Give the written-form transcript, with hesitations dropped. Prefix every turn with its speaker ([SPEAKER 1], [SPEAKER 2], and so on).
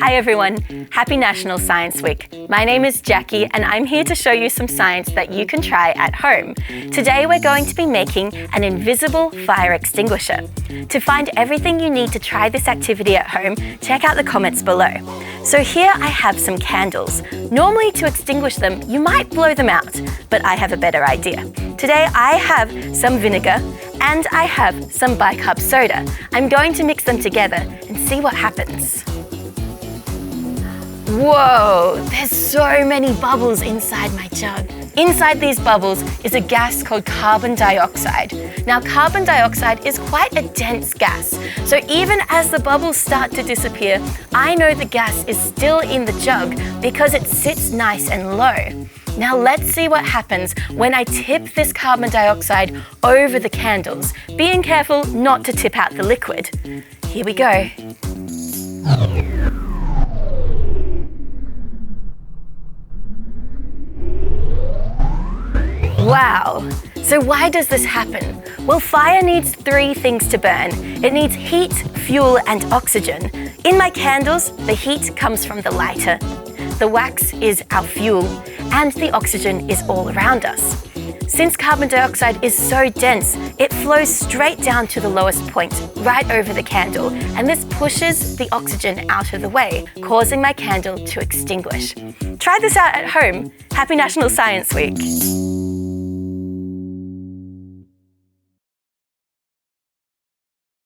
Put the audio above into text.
[SPEAKER 1] Hi everyone, happy National Science Week. My name is Jaci and I'm here to show you some science that you can try at home. Today we're going to be making an invisible fire extinguisher. To find everything you need to try this activity at home, check out the comments below. So here I have some candles. Normally to extinguish them, you might blow them out, but I have a better idea. Today I have some vinegar and I have some bicarb soda. I'm going to mix them together and see what happens. Whoa, there's so many bubbles inside my jug. Inside these bubbles is a gas called carbon dioxide. Now, carbon dioxide is quite a dense gas, so even as the bubbles start to disappear, I know the gas is still in the jug because it sits nice and low. Now let's see what happens when I tip this carbon dioxide over the candles, being careful not to tip out the liquid. Here we go. Wow! So why does this happen? Well, fire needs three things to burn. It needs heat, fuel, and oxygen. In my candles, the heat comes from the lighter, the wax is our fuel, and the oxygen is all around us. Since carbon dioxide is so dense, it flows straight down to the lowest point, right over the candle, and this pushes the oxygen out of the way, causing my candle to extinguish. Try this out at home. Happy National Science Week!